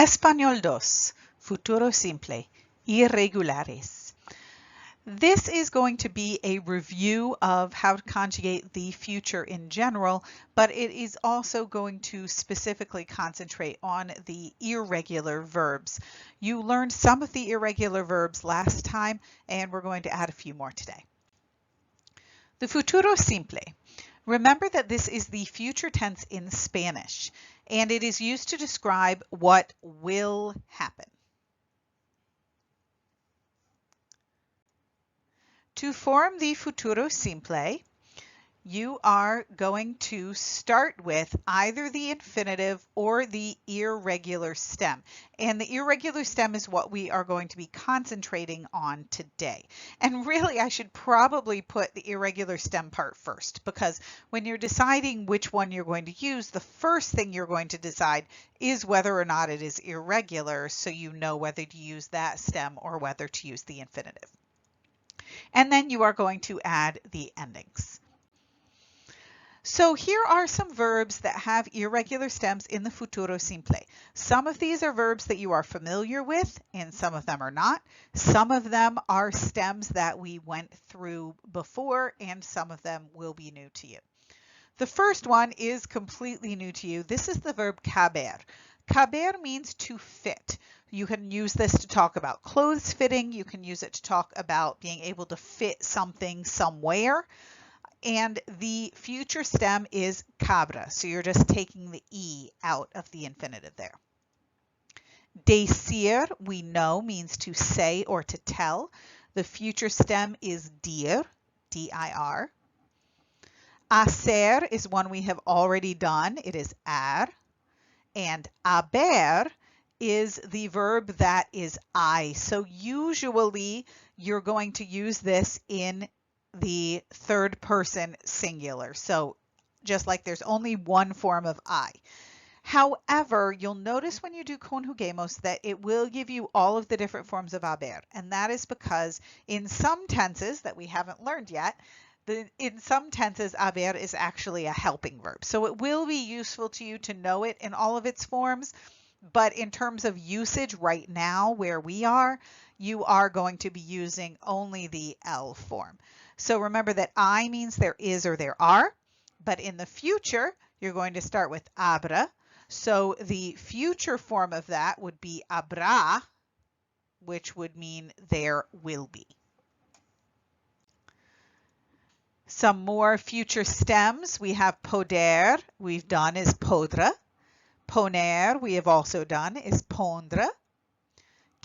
Español 2, Futuro Simple, Irregulares. This is going to be a review of how to conjugate the future in general, but it is also going to specifically concentrate on the irregular verbs. You learned some of the irregular verbs last time, and we're going to add a few more today. The futuro simple. Remember that this is the future tense in Spanish, and it is used to describe what will happen. To form the futuro simple, you are going to start with either the infinitive or the irregular stem. And the irregular stem is what we are going to be concentrating on today. And really, I should probably put the irregular stem part first, because when you're deciding which one you're going to use, the first thing you're going to decide is whether or not it is irregular, so you know whether to use that stem or whether to use the infinitive. And then you are going to add the endings. So here are some verbs that have irregular stems in the futuro simple. Some of these are verbs that you are familiar with, and some of them are not. Some of them are stems that we went through before, and some of them will be new to you. The first one is completely new to you. This is the verb caber. Caber means to fit. You can use this to talk about clothes fitting. You can use it to talk about being able to fit something somewhere. And the future stem is cabra, so you're just taking the E out of the infinitive there. Decir, we know, means to say or to tell. The future stem is dir, D-I-R. Hacer is one we have already done. It is ar. And haber is the verb that is I. So usually you're going to use this in the third person singular. So just like there's only one form of I. However, you'll notice when you do conjugamos that it will give you all of the different forms of haber. And that is because in some tenses that we haven't learned yet, in some tenses, haber is actually a helping verb. So it will be useful to you to know it in all of its forms. But in terms of usage right now where we are, you are going to be using only the L form. So remember that I means there is or there are, but in the future, you're going to start with abra. So the future form of that would be abra, which would mean there will be. Some more future stems. We have poder, we've done is podra. Poner, we have also done, is pondre.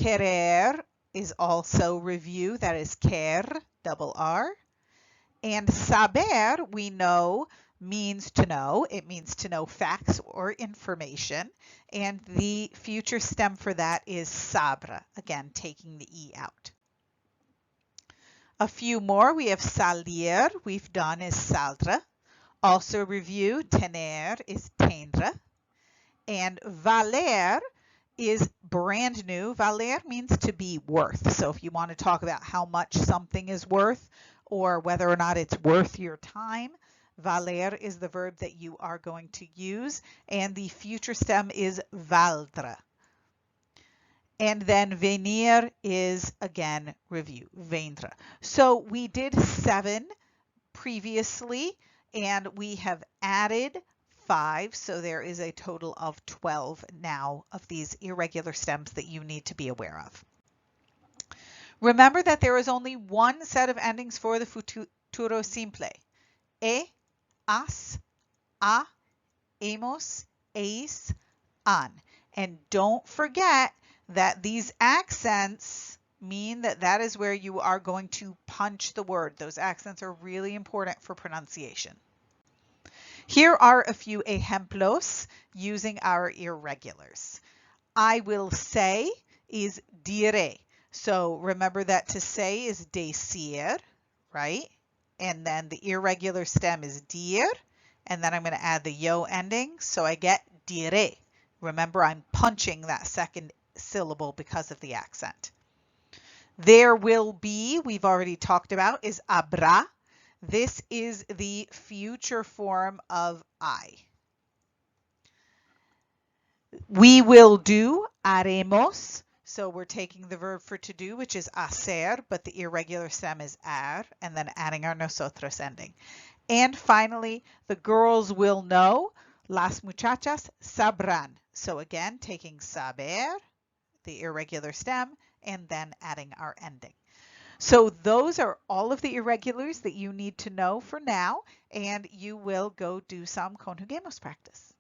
Querer is also review, that is quer, double R. And saber, we know, means to know. It means to know facts or information. And the future stem for that is sabre, again, taking the E out. A few more, we have salir, we've done is saldre. Also review, tener is tendre. And valer is brand new. Valer means to be worth. So if you want to talk about how much something is worth or whether or not it's worth your time, valer is the verb that you are going to use. And the future stem is valdre. And then venir is, again, review, vendre. So we did 7 previously, and we have added 5, so there is a total of 12 now of these irregular stems that you need to be aware of. Remember that there is only one set of endings for the futuro simple. E, as, a, hemos, eis, an. And don't forget that these accents mean that that is where you are going to punch the word. Those accents are really important for pronunciation. Here are a few ejemplos using our irregulars. I will say is dire. So remember that to say is decir, right? And then the irregular stem is dir. And then I'm going to add the yo ending. So I get dire. Remember, I'm punching that second syllable because of the accent. There will be, we've already talked about, is habrá. This is the future form of I. We will do, Haremos. So we're taking the verb for to do, which is hacer, but the irregular stem is ar, and then adding our nosotros ending. And finally, the girls will know. Las muchachas sabrán. So again, taking saber, the irregular stem, and then adding our ending. So those are all of the irregulars that you need to know for now, and you will go do some conjugamos practice.